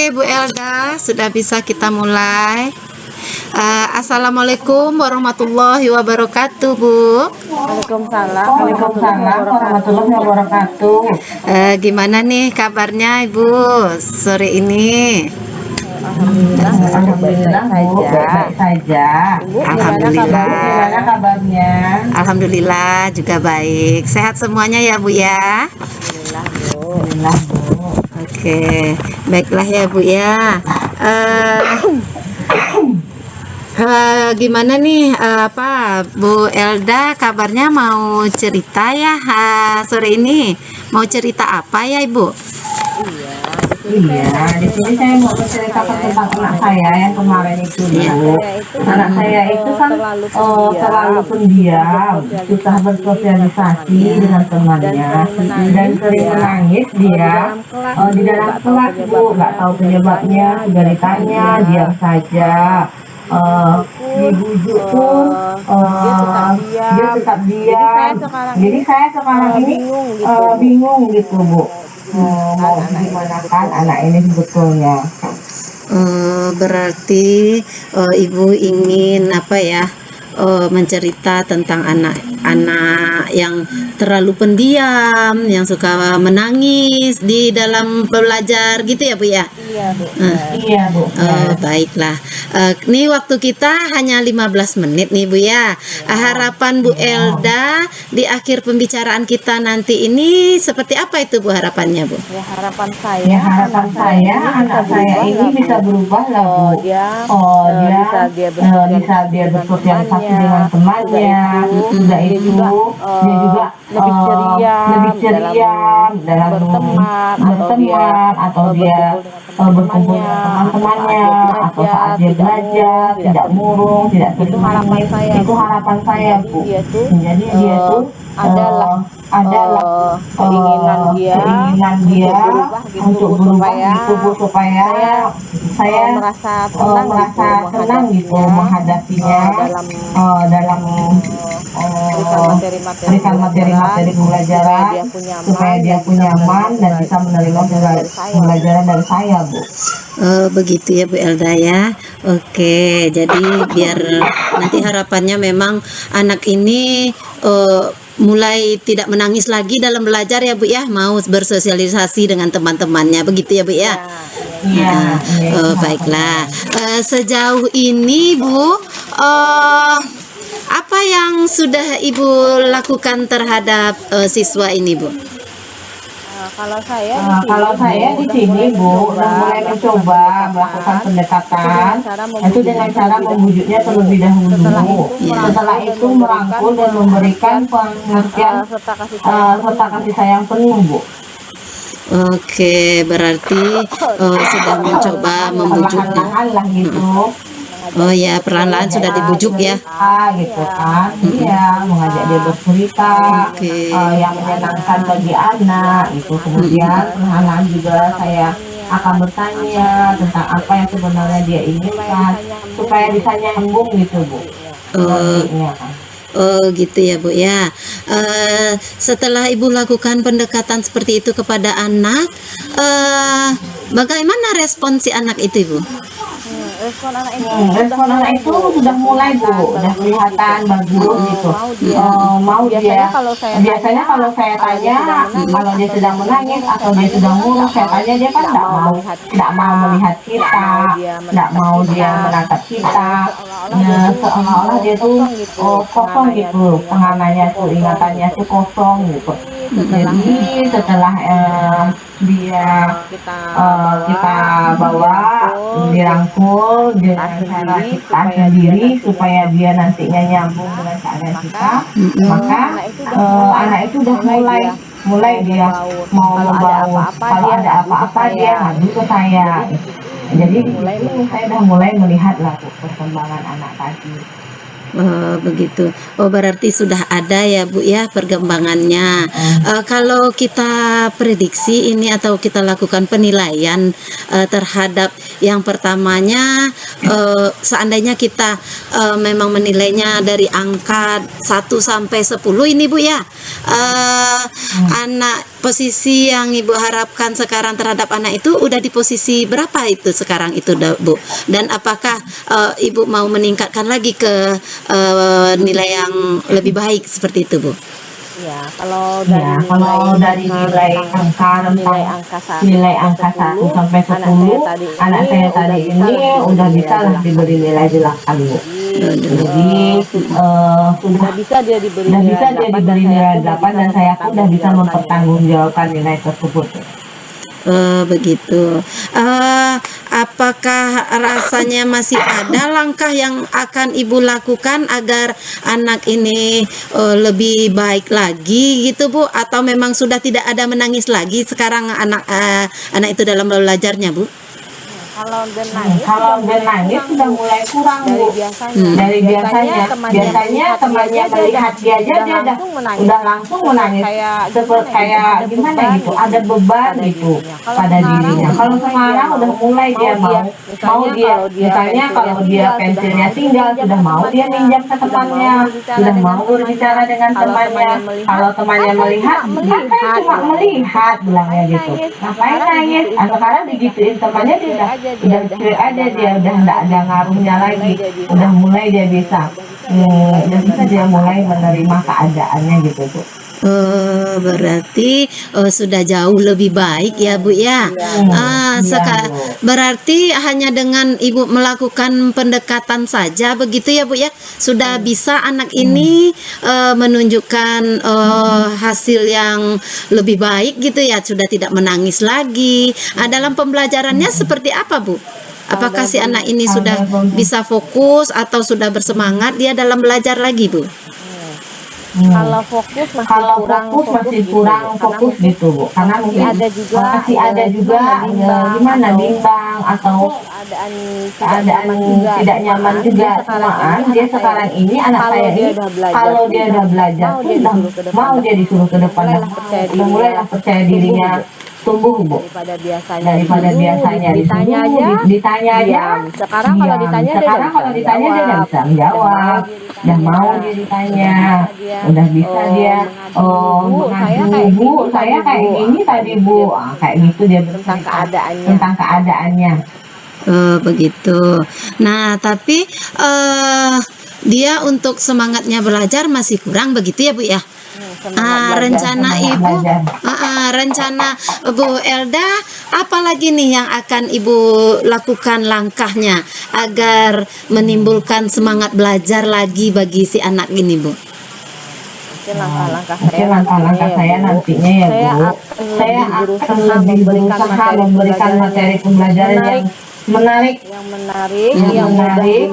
Oke, Bu Elda, sudah bisa kita mulai. Assalamualaikum warahmatullahi wabarakatuh, Bu. Waalaikumsalam Warahmatullahi wabarakatuh. Gimana nih kabarnya, Ibu, sore ini? Alhamdulillah, Bu, baik-baik saja. Ibu, Alhamdulillah. Gimana kabarnya? Alhamdulillah juga baik. Sehat semuanya ya, Bu ya? Alhamdulillah, Bu. Alhamdulillah, Bu. Oke, baiklah ya, Bu ya. Gimana nih, Bu Elda kabarnya mau cerita ya sore ini? Mau cerita apa ya, Ibu? Iya, di sini saya mau menceritakan tentang anak saya yang kemarin itu, Bu. Anak saya itu kan terlalu pendiam, susah bersosialisasi dengan temannya, dan sering menangis dia di dalam kelas, Bu. Nggak tahu penyebabnya, beritanya diam saja. Dibujuk pun dia tetap diam. Jadi saya sekarang ini bingung gitu, Bu. Mau gimana kan anak ini sebetulnya. Berarti Ibu ingin mencerita tentang anak-anak yang terlalu pendiam, yang suka menangis di dalam belajar gitu ya, Bu ya? Iya, Bu. Iya, Bu. Baiklah. Nih waktu kita hanya 15 menit nih, Bu ya. Harapan Bu Elda di akhir pembicaraan kita nanti ini seperti apa itu, Bu, harapannya, Bu? Ya, harapan Ya, saya harapan saya anak saya ini bisa berubah lah, Bu. Bisa dia bersosialisasi dengan temannya. Sudah itu dia juga lebih ceria dalam berteman atau dia berkumpul dengan teman-temannya atau saat dia belajar tidak murung, tidak Itu harapan saya. Itu harapan saya, Bu. Jadi dia tuh adalah keinginan dia untuk berubah gitu, Bu, supaya saya merasa senang gitu menghadapinya dalam berikan materi-materi pembelajaran supaya dia pun nyaman dan bisa menerima pembelajaran dari saya, Bu. Begitu ya, Bu Elda ya. Oke, jadi biar nanti harapannya memang anak ini mulai tidak menangis lagi dalam belajar ya, Bu ya, mau bersosialisasi dengan teman-temannya, begitu ya, Bu ya. Iya. Baiklah. Sejauh ini, Bu, apa yang sudah Ibu lakukan terhadap siswa ini, Bu? Kalau saya di sini, Bu, udah mulai mencoba melakukan pendekatan itu dengan cara membujuknya terlebih dahulu. Setelah itu merangkul dan memberikan pengertian serta kasih sayang penuh, Bu. Oke, berarti sudah mencoba membujuknya. Perlahan-lahan lah gitu. Oh ya, perlahan-lahan sudah dibujuk ya. Gitu kan. Iya, mengajak dia bercerita yang menyenangkan bagi anak itu. Kemudian perlahan-lahan juga saya akan bertanya tentang apa yang sebenarnya dia inginkan supaya bisa nyambung gitu, Bu. Oh gitu ya, Bu ya. Setelah Ibu lakukan pendekatan seperti itu kepada anak, bagaimana respon si anak itu, Ibu? Respon anak itu sudah mulai, Bu, udah kelihatan bagus gitu. Mau dia. Biasanya kalau saya tanya, kalau dia sedang menangis atau dia sedang murung, saya tanya dia kan tidak mau melihat kita, tidak mau dia menatap kita. Seolah-olah dia tuh kosong gitu, pengangannya tuh, ingatannya tuh kosong gitu. Jadi setelah kita bawa, dirangkul dengan cara kita sendiri supaya dia nantinya nyambung dengan keadaan kita, maka anak itu udah mulai dia mau membawa, kalau ada apa-apa dia ngadu ke saya. Jadi saya udah mulai melihat lah, Bu, perkembangan anak tadi. Begitu. Oh, berarti sudah ada ya, Bu ya, perkembangannya. Kalau kita prediksi ini atau kita lakukan penilaian terhadap yang pertamanya, seandainya kita memang menilainya dari angka 1 sampai 10 ini, Bu ya, anak posisi yang Ibu harapkan sekarang terhadap anak itu udah di posisi berapa itu sekarang itu, Bu? Dan apakah Ibu mau meningkatkan lagi ke nilai yang lebih baik seperti itu, Bu? Ya, kalau Ya, kalau dari nilai angka nilai angka 1 sampai 10, anak saya tadi ini udah bisa lah diberi nilai 8, Bu. Jadi sudah bisa dia diberi udah nilai bisa dia 8 diberi nilai 8 dan saya pun udah bisa mempertanggungjawabkan nilai tersebut. Begitu. Apakah rasanya masih ada langkah yang akan Ibu lakukan agar anak ini lebih baik lagi gitu, Bu? Atau memang sudah tidak ada menangis lagi sekarang anak itu dalam belajarnya, Bu? Kalau nangis sudah mulai kurang, Bu. Dari biasanya temannya melihat dia aja dia udah langsung menangis. Seperti kayak gimana gitu, ada beban gitu pada dirinya. Kalau sekarang udah mulai dia mau dia misalnya kalau dia pensilnya tinggal, sudah mau dia minjam ke temannya, sudah mau berbicara dengan temannya. Kalau temannya melihat, saya cuma melihat bilangnya gitu. Ngapain nangis? Sekarang digituin temannya dia udah cuek aja, dia udah nggak ada ngaruhnya lagi, udah mulai dia bisa dia mulai menerima keadaannya gitu, Bu. Berarti sudah jauh lebih baik ya, Bu ya. Berarti hanya dengan Ibu melakukan pendekatan saja begitu ya, Bu ya, sudah bisa anak ini menunjukkan hasil yang lebih baik gitu ya, sudah tidak menangis lagi. Dalam pembelajarannya seperti apa, Bu? Apakah si anak ini sudah bisa fokus atau sudah bersemangat dia dalam belajar lagi, Bu? Kalau fokus masih kurang fokus gitu, Bu. Karena mungkin masih ada juga gimana bimbang atau keadaan tidak nyaman juga. Dia sekarang ini anak saya ini kalau dia udah belajar tuh mau dia disuruh ke depan, udah mulailah percaya dirinya tumbuh, Bu, daripada biasanya ditanya aja. Sekarang kalau ditanya dia udah bisa menjawab, udah mau dia ditanya, udah bisa dia mengadu, Bu, saya kayak gini tadi, Bu, kayak gitu dia tentang keadaannya. Begitu. Nah, tapi dia untuk semangatnya belajar masih kurang begitu ya, Bu ya? Rencana Ibu, rencana Bu Elda, apalagi nih yang akan Ibu lakukan langkahnya agar menimbulkan semangat belajar lagi bagi si anak ini, Bu? Langkah-langkah saya nantinya ya, Bu, saya akan lebih berusaha memberikan materi pembelajaran yang menarik,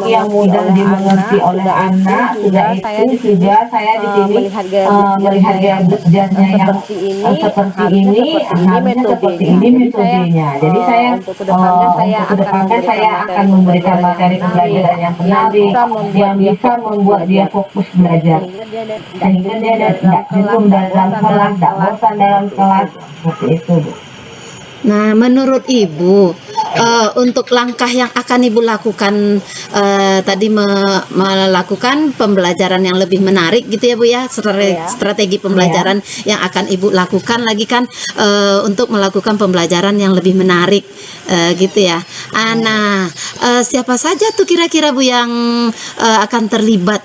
yang mudah dimengerti oleh anak. Sudah itu juga saya di sini melihat gaya belajarnya yang seperti ini, harusnya seperti ini metodenya. Jadi saya untuk kedepannya saya akan memberikan materi pembelajaran yang menarik, yang bisa membuat dia fokus belajar, sehingga dia tidak jenuh dalam kelas, tidak bosan dalam kelas, seperti itu, Bu. Nah, menurut Ibu, untuk langkah yang akan Ibu lakukan tadi melakukan pembelajaran yang lebih menarik gitu ya, Bu ya, strategi pembelajaran yang akan Ibu lakukan lagi kan untuk melakukan pembelajaran yang lebih menarik gitu ya. Nah, siapa saja tuh kira-kira, Bu, yang akan terlibat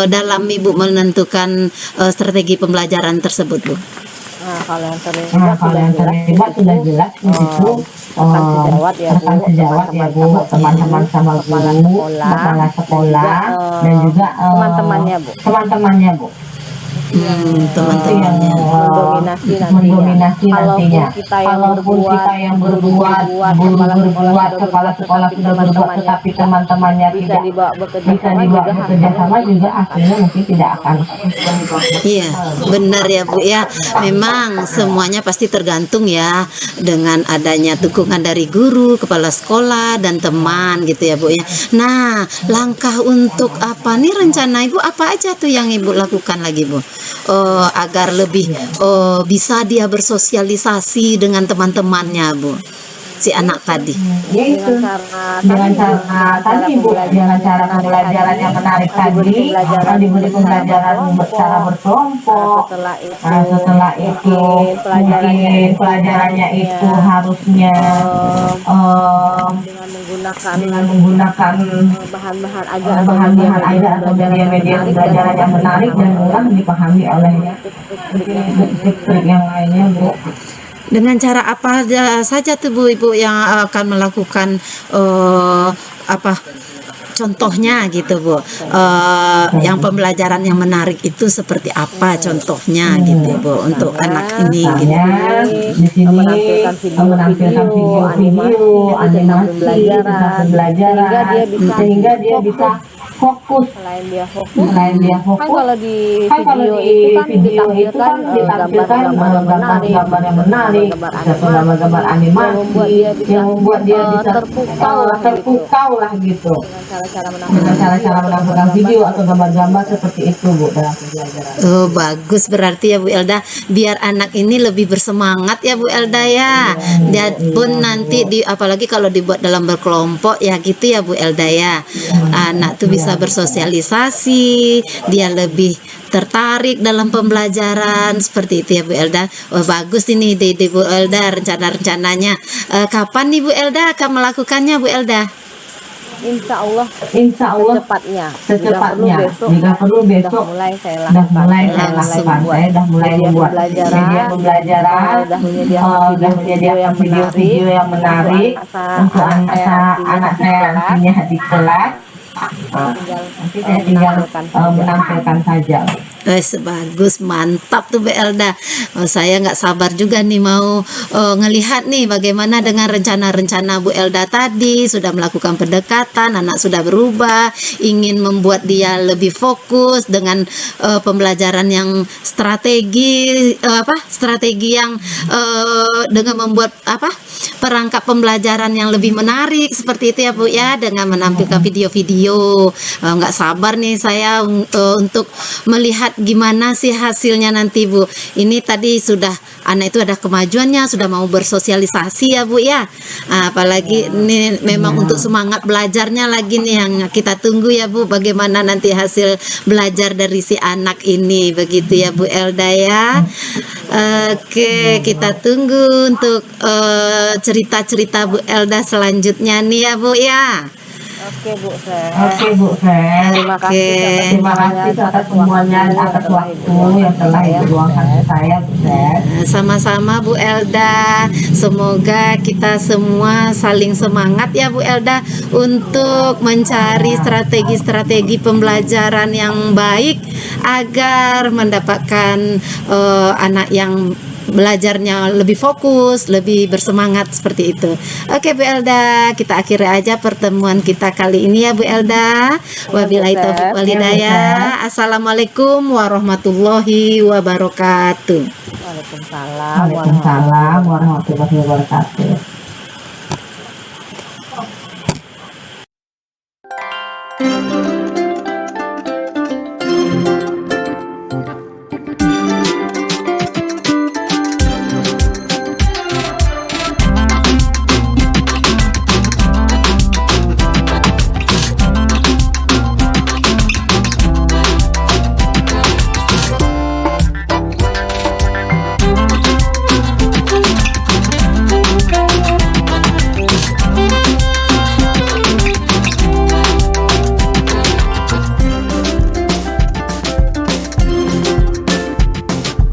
dalam Ibu menentukan strategi pembelajaran tersebut, Bu? Kalau yang terlibat sudah jelas itu akan sejawat ya, Bu, teman-teman sama guru, kepala sekolah, dan juga teman-temannya, Bu. Teman-temannya mendominasi nantinya. Kalaupun kita yang berbuat, kepala sekolah sudah berbuat, tetapi teman-temannya tidak bisa dibawa bekerja sama, juga hasilnya mungkin tidak akan. Iya, benar ya, Bu ya. Memang semuanya pasti tergantung ya dengan adanya dukungan dari guru, kepala sekolah, dan teman gitu ya, Bu ya. Nah, langkah untuk apa nih rencana Ibu, apa aja tuh yang Ibu lakukan lagi, Bu? Agar lebih bisa dia bersosialisasi dengan teman-temannya, Bu. si anak tadi? Yaitu dengan cara tadi Bu, dengan cara pembelajaran yang menarik tadi, diberi pembelajaran secara berkelompok. Setelah itu mungkin pelajarannya itu harusnya dengan menggunakan bahan-bahan ajar atau media-media pembelajaran yang menarik dan mudah dipahami oleh trik-trik yang lainnya Bu. Dengan cara apa saja tuh Bu Ibu yang akan melakukan apa contohnya gitu Bu, yang pembelajaran yang menarik itu seperti apa contohnya gitu Bu untuk anak ini gitu. Di sini menampilkan video-video, animasi tentang pembelajaran sehingga dia bisa fokus. Selain dia fokus, kan kalau di kalau video di itu kan ditampilkan gambar-gambar yang menarik, gambar-gambar animasi yang membuat dia bisa terpukau lah gitu. Dengan cara-cara menampilkan video atau gambar-gambar seperti itu Bu dalam pembelajaran. Oh bagus, berarti ya Bu Elda, biar anak ini lebih bersemangat ya Bu Elda ya. Dia pun nanti apalagi kalau dibuat dalam berkelompok ya gitu ya Bu Elda ya. Anak tuh bisa bersosialisasi, dia lebih tertarik dalam pembelajaran seperti itu ya Bu Elda. Oh bagus ini ide Bu Elda, rencana-rencananya. Kapan nih Bu Elda akan melakukannya Bu Elda? Insya Allah secepatnya. Jika perlu besok mulai saya udah lakukan. mulai saya lakukan. Saya udah mulai membuat media pembelajaran, udah menyediakan video-video yang menarik untuk anak saya nantinya di kelas. Nanti saya tinggal menampilkan saja. Bagus, mantap tuh Bu Elda. Saya nggak sabar juga nih mau ngelihat nih bagaimana dengan rencana-rencana Bu Elda tadi. Sudah melakukan pendekatan, anak sudah berubah, ingin membuat dia lebih fokus dengan pembelajaran yang strategi strategi yang dengan membuat perangkap pembelajaran yang lebih menarik seperti itu ya Bu ya, dengan menampilkan video-video. Nggak sabar nih saya untuk melihat gimana sih hasilnya nanti Bu. Ini tadi sudah anak itu ada kemajuannya, sudah mau bersosialisasi ya Bu ya. Apalagi ini memang untuk semangat belajarnya lagi nih yang kita tunggu ya Bu, bagaimana nanti hasil belajar dari si anak ini, begitu ya Bu Elda ya. Oke, kita tunggu untuk cerita-cerita Bu Elda selanjutnya nih ya Bu ya. Oke Bu Fer. Terima kasih atas semuanya, atas waktu yang telah diluangkan ke saya Bu Fer. Sama-sama Bu Elda. Semoga kita semua saling semangat ya Bu Elda untuk mencari strategi-strategi pembelajaran yang baik agar mendapatkan anak yang belajarnya lebih fokus, lebih bersemangat seperti itu. Oke Bu Elda, kita akhiri aja pertemuan kita kali ini ya Bu Elda. Wabillahi taufiq wal hidayah. Assalamualaikum warahmatullahi wabarakatuh. Waalaikumsalam warahmatullahi wabarakatuh.